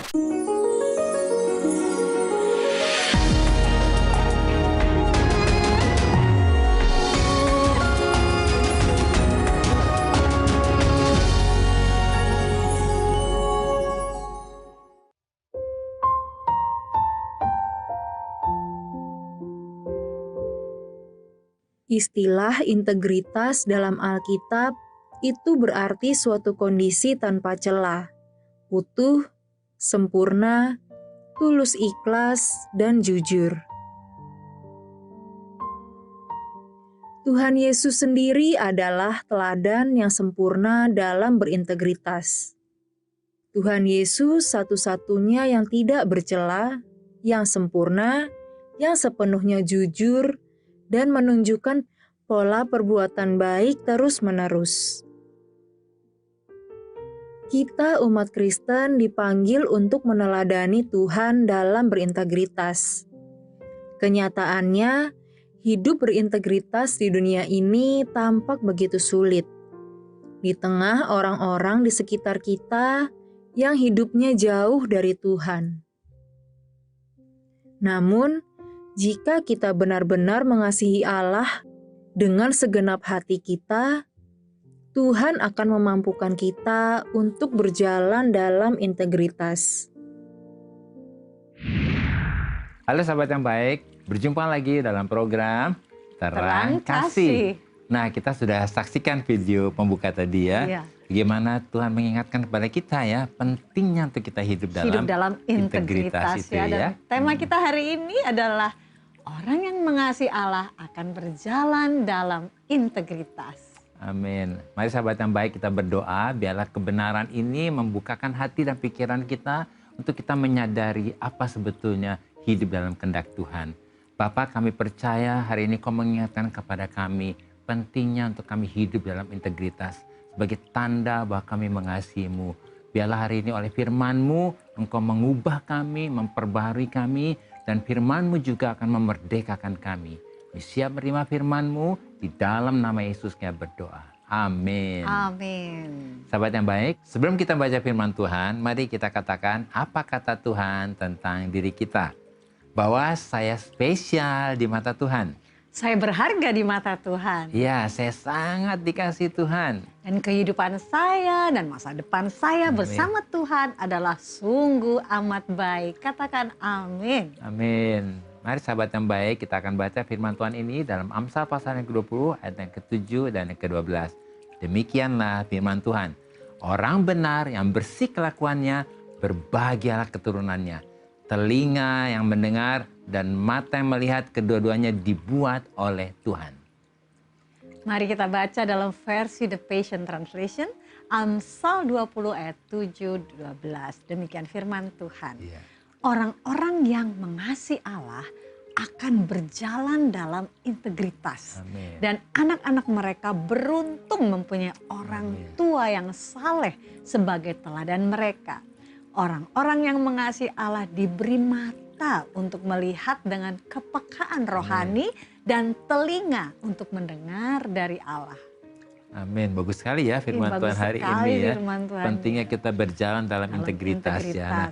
Istilah integritas dalam Alkitab itu berarti suatu kondisi tanpa celah, utuh, sempurna, tulus ikhlas, dan jujur. Tuhan Yesus sendiri adalah teladan yang sempurna dalam berintegritas. Tuhan Yesus satu-satunya yang tidak bercela, yang sempurna, yang sepenuhnya jujur, dan menunjukkan pola perbuatan baik terus-menerus. Kita umat Kristen dipanggil untuk meneladani Tuhan dalam berintegritas. Kenyataannya, hidup berintegritas di dunia ini tampak begitu sulit. Di tengah orang-orang di sekitar kita yang hidupnya jauh dari Tuhan. Namun, jika kita benar-benar mengasihi Allah dengan segenap hati kita, Tuhan akan memampukan kita untuk berjalan dalam integritas. Halo sahabat yang baik, berjumpa lagi dalam program Terang Kasih. Nah, kita sudah saksikan video pembuka tadi ya. Iya. Bagaimana Tuhan mengingatkan kepada kita ya, pentingnya untuk kita hidup dalam integritas itu ya. Dan tema kita hari ini adalah orang yang mengasihi Allah akan berjalan dalam integritas. Amin. Mari sahabat yang baik, kita berdoa biarlah kebenaran ini membukakan hati dan pikiran kita untuk kita menyadari apa sebetulnya hidup dalam kehendak Tuhan. Bapa, kami percaya hari ini Kau mengingatkan kepada kami pentingnya untuk kami hidup dalam integritas sebagai tanda bahwa kami mengasihi-Mu. Biarlah hari ini oleh firman-Mu Engkau mengubah kami, memperbaharui kami, dan firman-Mu juga akan memerdekakan kami. Kami siap menerima firman-Mu, di dalam nama Yesus kami berdoa. Amin. Amin. Sahabat yang baik, sebelum kita baca firman Tuhan, mari kita katakan apa kata Tuhan tentang diri kita. Bahwa saya spesial di mata Tuhan. Saya berharga di mata Tuhan. Ya, saya sangat dikasihi Tuhan. Dan kehidupan saya dan masa depan saya bersama Tuhan adalah sungguh amat baik. Katakan amin. Amin. Mari sahabat yang baik, kita akan baca firman Tuhan ini dalam Amsal pasal yang ke-20 ayat yang ke-7 dan yang ke-12. Demikianlah firman Tuhan. Orang benar yang bersih kelakuannya, berbahagialah keturunannya. Telinga yang mendengar dan mata yang melihat, kedua-duanya dibuat oleh Tuhan. Mari kita baca dalam versi The Passion Translation, Amsal 20 ayat 7-12. Demikian firman Tuhan. Yeah. Orang-orang yang mengasihi Allah akan berjalan dalam integritas. Amin. Dan anak-anak mereka beruntung mempunyai orang tua yang saleh sebagai teladan mereka. Orang-orang yang mengasihi Allah diberi mata untuk melihat dengan kepekaan rohani dan telinga untuk mendengar dari Allah. Amin. Bagus sekali ya firman Tuhan hari ini ya. Pentingnya kita berjalan dalam integritas ya. Nah,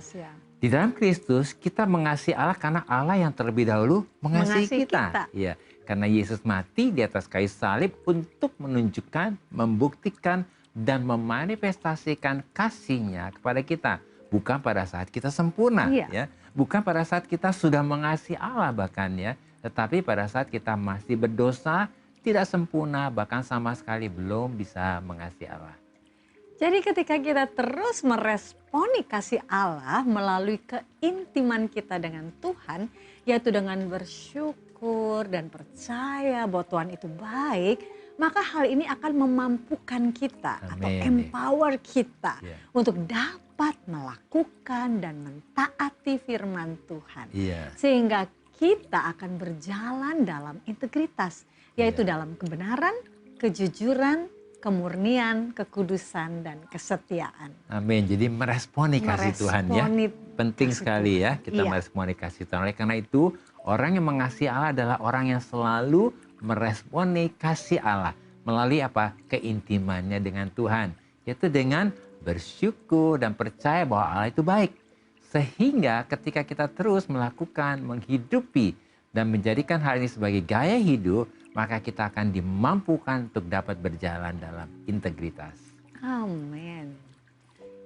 di dalam Kristus kita mengasihi Allah karena Allah yang terlebih dahulu mengasihi kita. Ya, karena Yesus mati di atas kayu salib untuk menunjukkan, membuktikan dan memanifestasikan kasih-Nya kepada kita. Bukan pada saat kita sempurna, ya. Bukan pada saat kita sudah mengasihi Allah bahkan ya. Tetapi pada saat kita masih berdosa, tidak sempurna, bahkan sama sekali belum bisa mengasihi Allah. Jadi ketika kita terus meresponi kasih Allah melalui keintiman kita dengan Tuhan, yaitu dengan bersyukur dan percaya bahwa Tuhan itu baik, maka hal ini akan memampukan kita atau empower kita untuk dapat melakukan dan mentaati firman Tuhan. Sehingga kita akan berjalan dalam integritas, yaitu dalam kebenaran, kejujuran, kemurnian, kekudusan, dan kesetiaan. Amin. Jadi meresponi kasih Tuhan ya. Penting sekali ya kita meresponi kasih Tuhan. Oleh karena itu orang yang mengasihi Allah adalah orang yang selalu meresponi kasih Allah melalui apa? Keintimannya dengan Tuhan, yaitu dengan bersyukur dan percaya bahwa Allah itu baik. Sehingga ketika kita terus melakukan, menghidupi, dan menjadikan hal ini sebagai gaya hidup, maka kita akan dimampukan untuk dapat berjalan dalam integritas. Amin.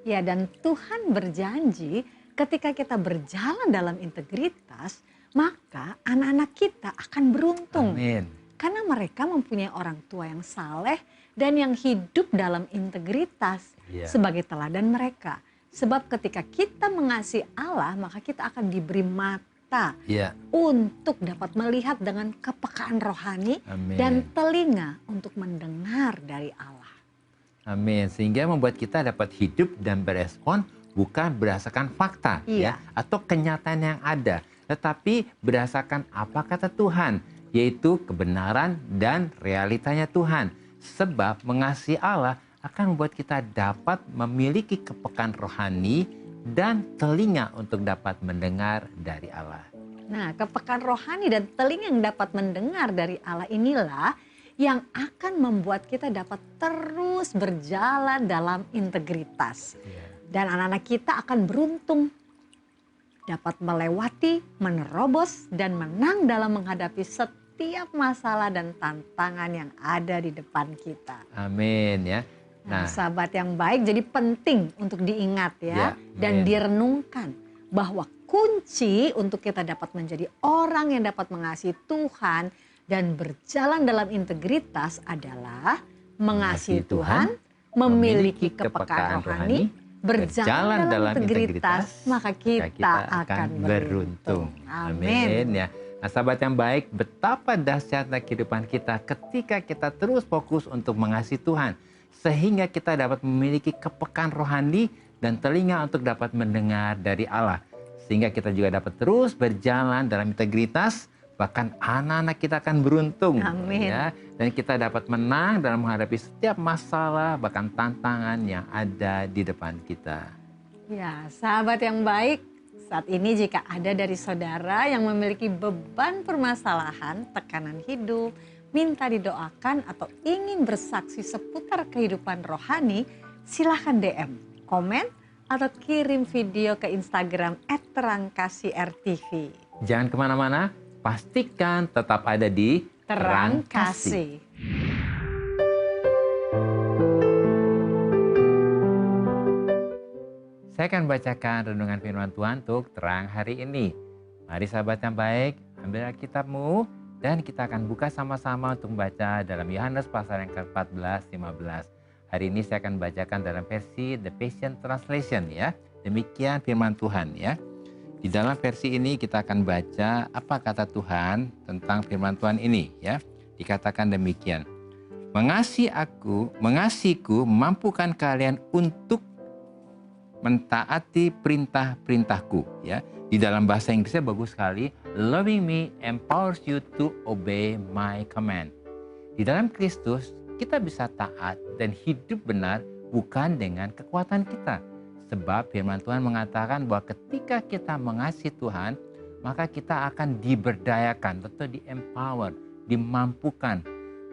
Ya, dan Tuhan berjanji ketika kita berjalan dalam integritas, maka anak-anak kita akan beruntung. Amin. Karena mereka mempunyai orang tua yang saleh dan yang hidup dalam integritas sebagai teladan mereka. Sebab ketika kita mengasihi Allah, maka kita akan diberi mata untuk dapat melihat dengan kepekaan rohani. Amin. Dan telinga untuk mendengar dari Allah. Amin. Sehingga membuat kita dapat hidup dan berespon bukan berdasarkan fakta atau kenyataan yang ada, tetapi berdasarkan apa kata Tuhan, yaitu kebenaran dan realitanya Tuhan. Sebab mengasihi Allah akan membuat kita dapat memiliki kepekaan rohani dan telinga untuk dapat mendengar dari Allah. Nah, kepekaan rohani dan telinga yang dapat mendengar dari Allah inilah yang akan membuat kita dapat terus berjalan dalam integritas. Dan anak-anak kita akan beruntung dapat melewati, menerobos, dan menang dalam menghadapi setiap masalah dan tantangan yang ada di depan kita. Amin ya. Nah, sahabat yang baik, jadi penting untuk diingat dan direnungkan bahwa kunci untuk kita dapat menjadi orang yang dapat mengasihi Tuhan dan berjalan dalam integritas adalah mengasihi Tuhan, memiliki kepekaan rohani, berjalan dalam integritas, maka kita akan beruntung. Amin ya. Nah, sahabat yang baik, betapa dahsyatnya kehidupan kita ketika kita terus fokus untuk mengasihi Tuhan. Sehingga kita dapat memiliki kepekaan rohani dan telinga untuk dapat mendengar dari Allah. Sehingga kita juga dapat terus berjalan dalam integritas, bahkan anak-anak kita akan beruntung. Amin. Ya, dan kita dapat menang dalam menghadapi setiap masalah, bahkan tantangan yang ada di depan kita. Ya, sahabat yang baik, saat ini jika ada dari saudara yang memiliki beban permasalahan, tekanan hidup, minta didoakan atau ingin bersaksi seputar kehidupan rohani, silahkan DM, komen, atau kirim video ke Instagram @terangkasih_rtv. Jangan kemana-mana, pastikan tetap ada di Terang Kasih. Saya akan bacakan renungan firman Tuhan untuk terang hari ini. Mari sahabat yang baik, ambil Alkitabmu dan kita akan buka sama-sama untuk membaca dalam Yohanes pasal yang ke-14, 15. Hari ini saya akan bacakan dalam versi The Passion Translation ya. Demikian firman Tuhan ya. Di dalam versi ini kita akan baca apa kata Tuhan tentang firman Tuhan ini ya. Dikatakan demikian. Mengasihiku mampukan kalian untuk mentaati perintah-perintahku ya. Di dalam bahasa Inggrisnya bagus sekali. Loving me empowers you to obey my command. Di dalam Kristus kita bisa taat dan hidup benar bukan dengan kekuatan kita. Sebab firman Tuhan mengatakan bahwa ketika kita mengasihi Tuhan, maka kita akan diberdayakan atau di-empower, dimampukan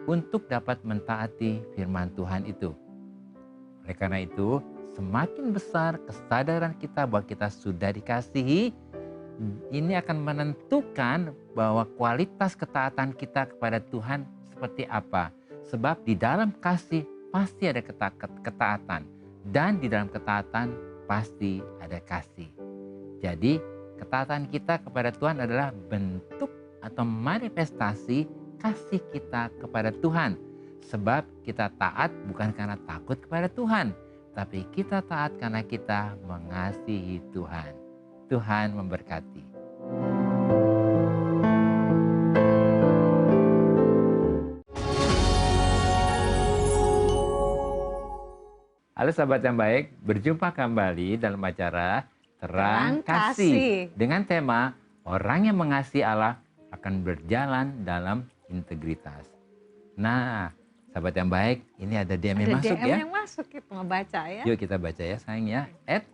untuk dapat mentaati firman Tuhan itu. Oleh karena itu, semakin besar kesadaran kita bahwa kita sudah dikasihi, ini akan menentukan bahwa kualitas ketaatan kita kepada Tuhan seperti apa. Sebab di dalam kasih pasti ada ketaatan. Dan di dalam ketaatan pasti ada kasih. Jadi ketaatan kita kepada Tuhan adalah bentuk atau manifestasi kasih kita kepada Tuhan. Sebab kita taat bukan karena takut kepada Tuhan. Tapi kita taat karena kita mengasihi Tuhan. Tuhan memberkati. Halo sahabat yang baik, berjumpa kembali dalam acara Terang Kasih dengan tema orang yang mengasihi Allah akan berjalan dalam integritas. Nah, sahabat yang baik, ini ada DM yang masuk ya. Ada DM yang masuk, kita mau baca ya. Yuk kita baca ya sayang ya.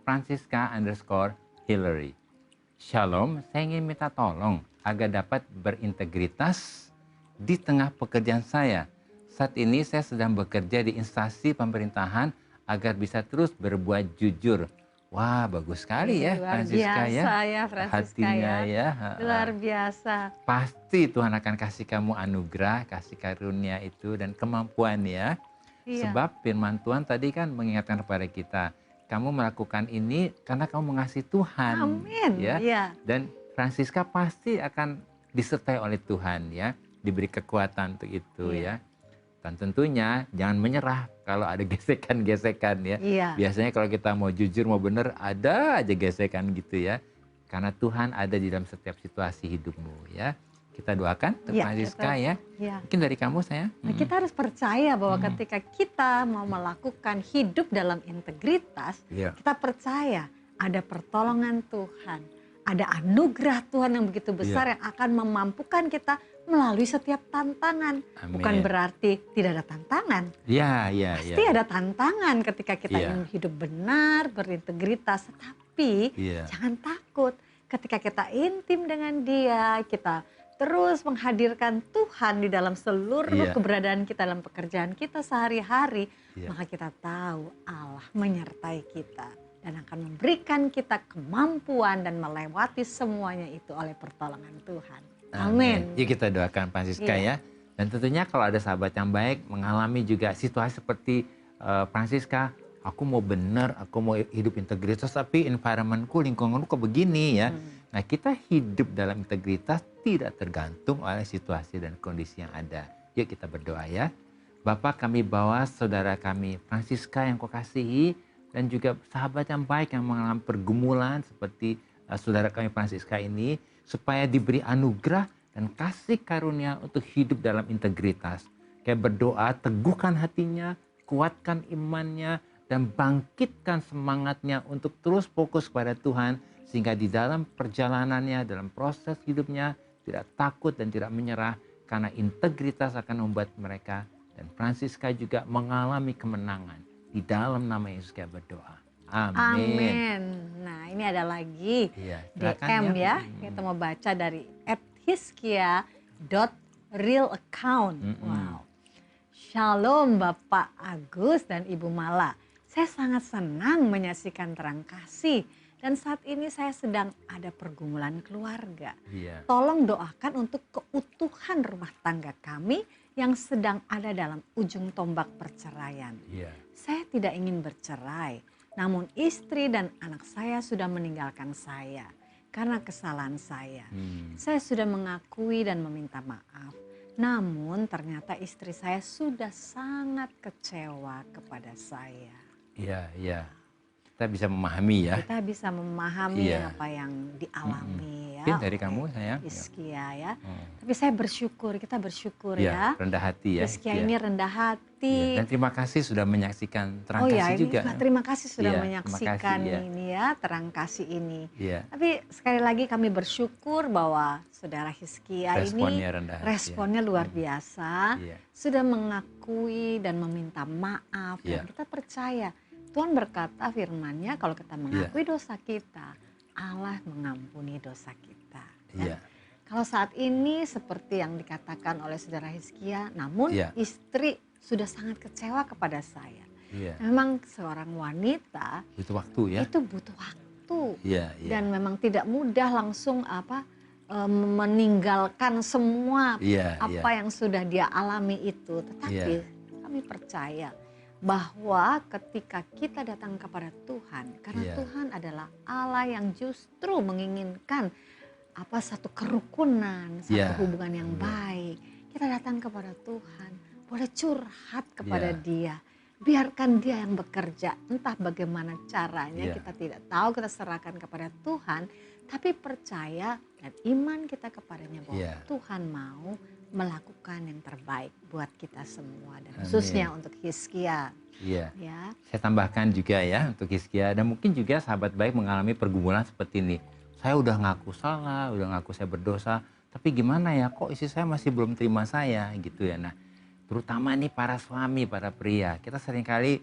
@Francisca_Hillary. Shalom, saya ingin minta tolong agar dapat berintegritas di tengah pekerjaan saya. Saat ini saya sedang bekerja di instansi pemerintahan agar bisa terus berbuat jujur, Wah, bagus sekali ya Francisca ya. Luar biasa ya Francisca ya. Luar biasa. Pasti Tuhan akan kasih kamu anugerah, kasih karunia itu dan kemampuan ya. Iya. Sebab firman Tuhan tadi kan mengingatkan kepada kita, kamu melakukan ini karena kamu mengasihi Tuhan. Amin. Ya. Iya. Dan Francisca pasti akan disertai oleh Tuhan ya, diberi kekuatan untuk itu ya. Dan tentunya jangan menyerah kalau ada gesekan-gesekan ya. Iya. Biasanya kalau kita mau jujur, mau benar, ada aja gesekan gitu ya. Karena Tuhan ada di dalam setiap situasi hidupmu ya. Kita doakan untuk Francisca ya. Mungkin dari kamu saya. Nah, kita harus percaya bahwa ketika kita mau melakukan hidup dalam integritas, kita percaya ada pertolongan Tuhan. Ada anugerah Tuhan yang begitu besar yang akan memampukan kita melalui setiap tantangan. Amin. Bukan berarti tidak ada tantangan. Pasti ada tantangan ketika kita ingin hidup benar, berintegritas. Tapi jangan takut. Ketika kita intim dengan Dia, kita terus menghadirkan Tuhan di dalam seluruh keberadaan kita dalam pekerjaan kita sehari-hari. Maka kita tahu Allah menyertai kita. Dan akan memberikan kita kemampuan dan melewati semuanya itu oleh pertolongan Tuhan. Amin. Yuk kita doakan Francisca ya. Dan tentunya kalau ada sahabat yang baik mengalami juga situasi seperti Francisca, aku mau benar, aku mau hidup integritas, tapi environmentku, lingkunganku kok begini ya. Nah, kita hidup dalam integritas tidak tergantung oleh situasi dan kondisi yang ada. Yuk kita berdoa ya. Bapa, kami bawa saudara kami Francisca yang Kau kasihi, dan juga sahabat yang baik yang mengalami pergumulan seperti saudara kami Francisca ini, supaya diberi anugerah dan kasih karunia untuk hidup dalam integritas. Kayak berdoa, teguhkan hatinya, kuatkan imannya, dan bangkitkan semangatnya untuk terus fokus kepada Tuhan, sehingga di dalam perjalanannya, dalam proses hidupnya, tidak takut dan tidak menyerah, karena integritas akan membuat mereka dan Francisca juga mengalami kemenangan. Di dalam nama Yesus kita berdoa. Amin. Amin. Nah, ini ada lagi DM ya. Kita mau baca dari @hiskia.realaccount. Wow. Shalom Bapak Agus dan Ibu Mala. Saya sangat senang menyaksikan Terang Kasih. Dan saat ini saya sedang ada pergumulan keluarga. Tolong doakan untuk keutuhan rumah tangga kami yang sedang ada dalam ujung tombak perceraian. Saya tidak ingin bercerai, namun istri dan anak saya sudah meninggalkan saya karena kesalahan saya. Saya sudah mengakui dan meminta maaf, namun ternyata istri saya sudah sangat kecewa kepada saya. Kita bisa memahami ya. Kita bisa memahami apa yang dialami Mungkin dari kamu sayang. Hiskia ya. Tapi saya bersyukur, kita bersyukur ya. Rendah hati ya. Hiskia ini rendah hati. Dan terima kasih sudah menyaksikan Terang Kasih juga. Terima kasih sudah menyaksikan ini ya, Terang Kasih ini. Tapi sekali lagi kami bersyukur bahwa saudara Hiskia ini responnya luar biasa. Sudah mengakui dan meminta maaf. Dan kita percaya Tuhan berkata firman-Nya, kalau kita mengakui dosa kita, Allah mengampuni dosa kita. Kalau saat ini seperti yang dikatakan oleh saudara Hiskia, namun istri sudah sangat kecewa kepada saya. Memang seorang wanita butuh waktu ya. Itu butuh waktu. Dan memang tidak mudah langsung meninggalkan semua apa yang sudah dia alami itu. Tetapi kami percaya bahwa ketika kita datang kepada Tuhan, karena Tuhan adalah Allah yang justru menginginkan satu kerukunan, satu hubungan yang baik. Kita datang kepada Tuhan, boleh curhat kepada Dia. Biarkan Dia yang bekerja, entah bagaimana caranya kita tidak tahu, kita serahkan kepada Tuhan. Tapi percaya dan iman kita kepadanya bahwa Tuhan mau melakukan yang terbaik buat kita semua dan khususnya untuk Hiskia. Saya tambahkan juga ya untuk Hiskia, dan mungkin juga sahabat baik mengalami pergumulan seperti ini. Saya udah ngaku salah, udah ngaku saya berdosa, tapi gimana ya, kok istri saya masih belum terima saya gitu ya. Nah, terutama nih para suami, para pria, kita seringkali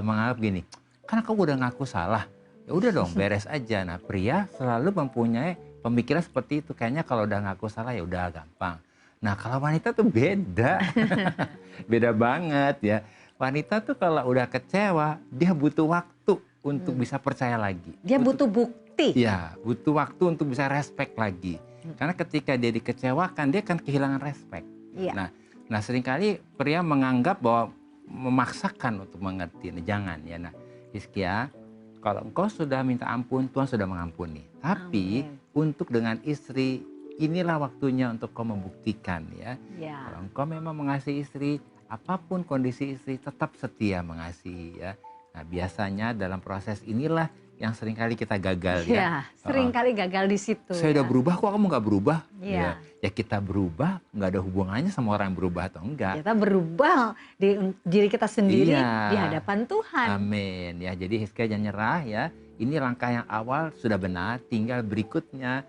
menganggap gini, karena kamu udah ngaku salah, ya udah dong beres aja. Nah, pria selalu mempunyai pemikiran seperti itu, kayaknya kalau udah ngaku salah ya udah gampang. Nah, kalau wanita tuh beda. Beda banget ya. Wanita tuh kalau udah kecewa, dia butuh waktu untuk bisa percaya lagi. Dia butuh bukti. Iya, butuh waktu untuk bisa respect lagi. Karena ketika dia dikecewakan, dia akan kehilangan respect. Iya. Nah seringkali pria menganggap bahwa memaksakan untuk mengerti. Nah, jangan ya. Nah, Hizkia, kalau engkau sudah minta ampun, Tuhan sudah mengampuni. Tapi untuk dengan istri, inilah waktunya untuk kau membuktikan ya. Kalau engkau memang mengasihi istri, apapun kondisi istri, tetap setia mengasihi ya. Nah biasanya dalam proses inilah yang seringkali kita gagal ya. Seringkali gagal di situ. Saya udah berubah, kok kamu nggak berubah? Ya kita berubah, nggak ada hubungannya sama orang yang berubah atau enggak. Kita berubah di diri kita sendiri di hadapan Tuhan. Amin. Ya, jadi Hizkia jangan nyerah ya. Ini langkah yang awal sudah benar, tinggal berikutnya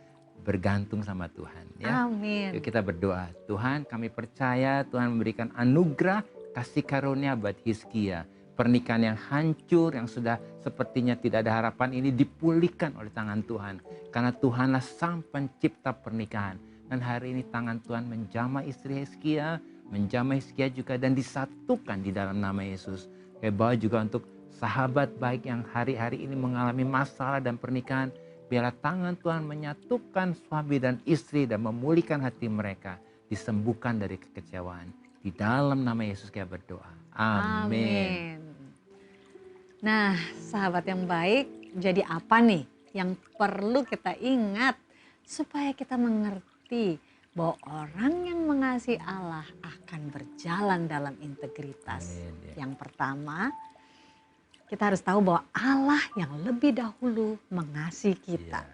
bergantung sama Tuhan ya. Amin. Yuk kita berdoa. Tuhan, kami percaya Tuhan memberikan anugerah kasih karunia buat Hizkia. Pernikahan yang hancur, yang sudah sepertinya tidak ada harapan ini dipulihkan oleh tangan Tuhan. Karena Tuhanlah sang pencipta pernikahan. Dan hari ini tangan Tuhan menjamah istri Hizkia, menjamah Hizkia juga dan disatukan di dalam nama Yesus. Saya bawa juga untuk sahabat baik yang hari-hari ini mengalami masalah dan pernikahan. Biarlah tangan Tuhan menyatukan suami dan istri dan memulihkan hati mereka. Disembuhkan dari kekecewaan. Di dalam nama Yesus kita berdoa. Amin. Nah, sahabat yang baik, jadi apa nih yang perlu kita ingat supaya kita mengerti bahwa orang yang mengasihi Allah akan berjalan dalam integritas. Yang pertama, kita harus tahu bahwa Allah yang lebih dahulu mengasihi kita.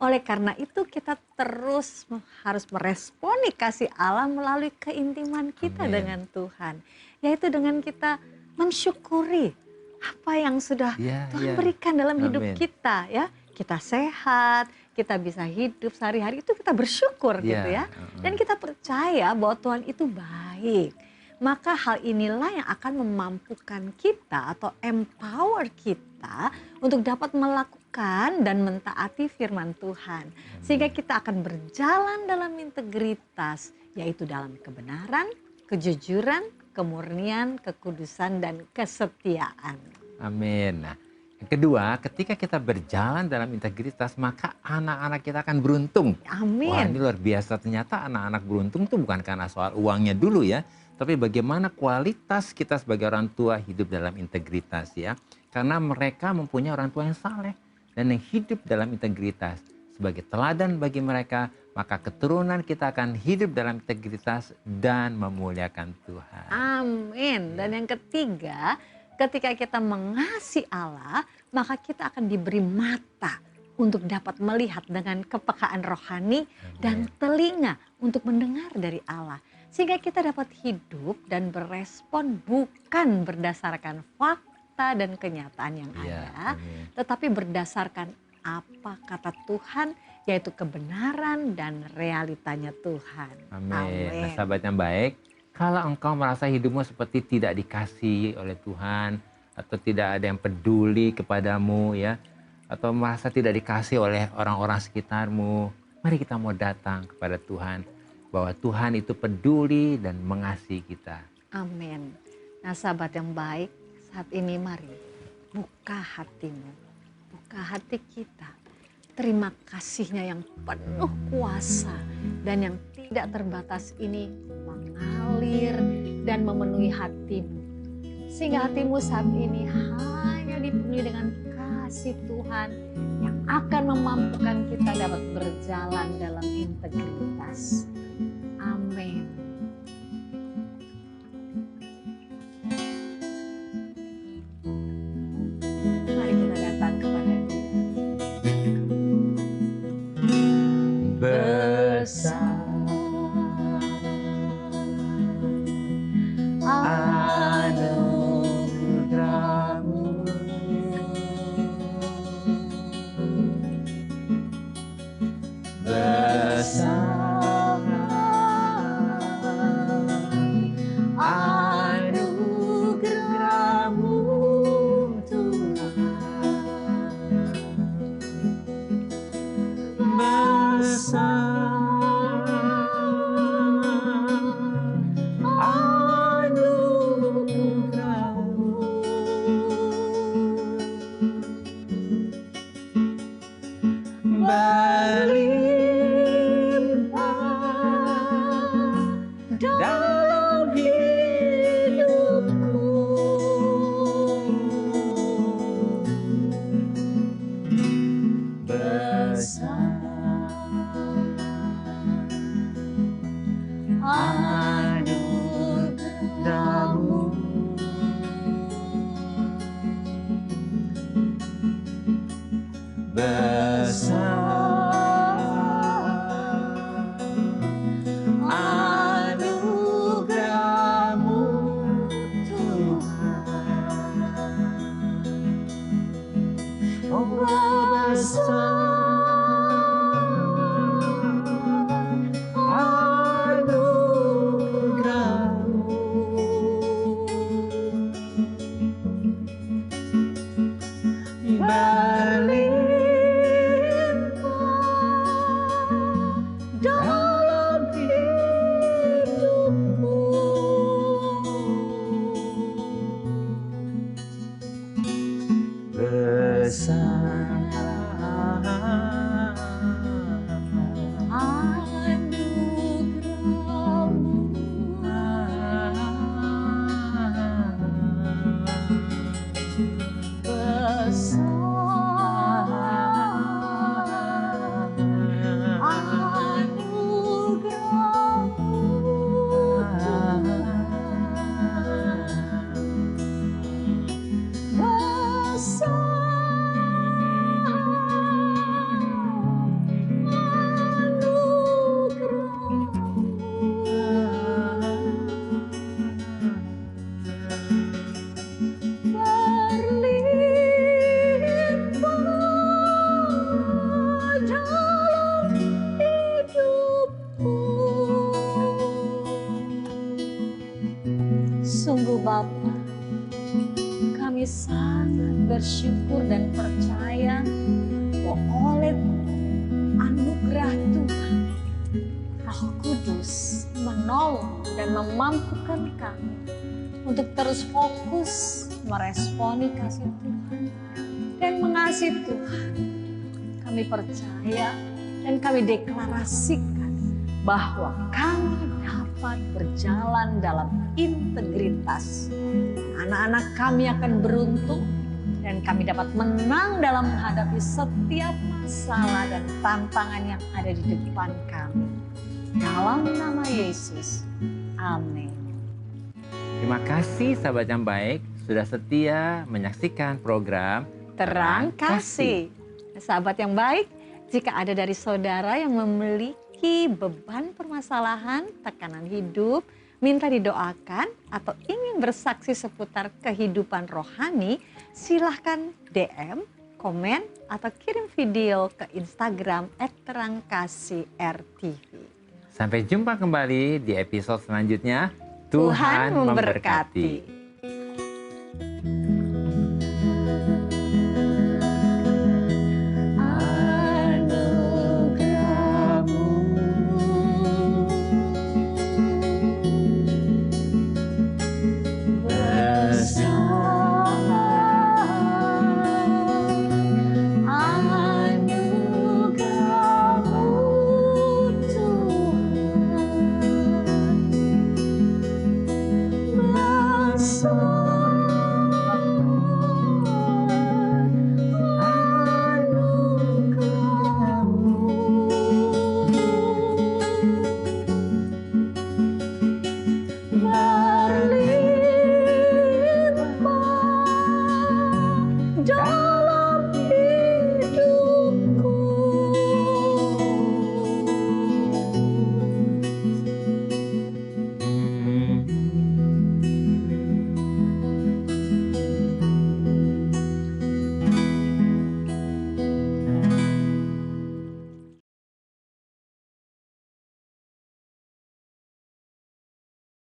Oleh karena itu kita terus harus meresponi kasih Allah melalui keintiman kita dengan Tuhan. Yaitu dengan kita mensyukuri apa yang sudah Tuhan berikan dalam hidup kita ya. Kita sehat, kita bisa hidup sehari-hari itu kita bersyukur gitu ya. Dan kita percaya bahwa Tuhan itu baik. Maka hal inilah yang akan memampukan kita atau empower kita untuk dapat melakukan dan mentaati firman Tuhan. Sehingga kita akan berjalan dalam integritas, yaitu dalam kebenaran, kejujuran, kemurnian, kekudusan, dan kesetiaan. Amin. Nah, yang kedua, ketika kita berjalan dalam integritas, maka anak-anak kita akan beruntung. Amin. Wah, ini luar biasa. Ternyata anak-anak beruntung itu bukan karena soal uangnya dulu ya, tapi bagaimana kualitas kita sebagai orang tua hidup dalam integritas ya. Karena mereka mempunyai orang tua yang saleh dan yang hidup dalam integritas. Sebagai teladan bagi mereka, maka keturunan kita akan hidup dalam integritas dan memuliakan Tuhan. Amin. Dan yang ketiga, ketika kita mengasihi Allah, maka kita akan diberi mata untuk dapat melihat dengan kepekaan rohani dan telinga untuk mendengar dari Allah. Sehingga kita dapat hidup dan berespon bukan berdasarkan fakta dan kenyataan yang ada, tetapi berdasarkan apa kata Tuhan, yaitu kebenaran dan realitanya Tuhan. Amin. Nah, sahabat yang baik, kalau engkau merasa hidupmu seperti tidak dikasihi oleh Tuhan, atau tidak ada yang peduli kepadamu ya, atau merasa tidak dikasihi oleh orang-orang sekitarmu, mari kita mau datang kepada Tuhan, bahwa Tuhan itu peduli dan mengasihi kita. Amin. Nah sahabat yang baik, saat ini mari buka hatimu, buka hati kita. Terima kasihnya yang penuh kuasa dan yang tidak terbatas ini mengalir dan memenuhi hatimu. Sehingga hatimu saat ini hanya dipenuhi dengan kasih Tuhan yang akan memampukan kita dapat berjalan dalam integritas. Amin. Mari kita datang kepada Dia. Bersama anugerah-Mu, bersama besar anugerah-Mu Tuhan. Oh besar Sungguh Bapa, kami sangat bersyukur dan percaya bahwa oleh anugerah Tuhan, Roh Kudus menolong dan memampukan kami untuk terus fokus meresponi kasih Tuhan dan mengasihi Tuhan. Kami percaya dan kami deklarasikan bahwa kami dapat berjalan dalam integritas. Anak-anak kami akan beruntung dan kami dapat menang dalam menghadapi setiap masalah dan tantangan yang ada di depan kami. Dalam nama Yesus, amin. Terima kasih sahabat yang baik sudah setia menyaksikan program Terang Kasih. Sahabat yang baik, jika ada dari saudara yang memiliki beban permasalahan, tekanan hidup, minta didoakan atau ingin bersaksi seputar kehidupan rohani, silahkan DM, komen, atau kirim video ke Instagram @terangkasih_rtv. Sampai jumpa kembali di episode selanjutnya. Tuhan memberkati.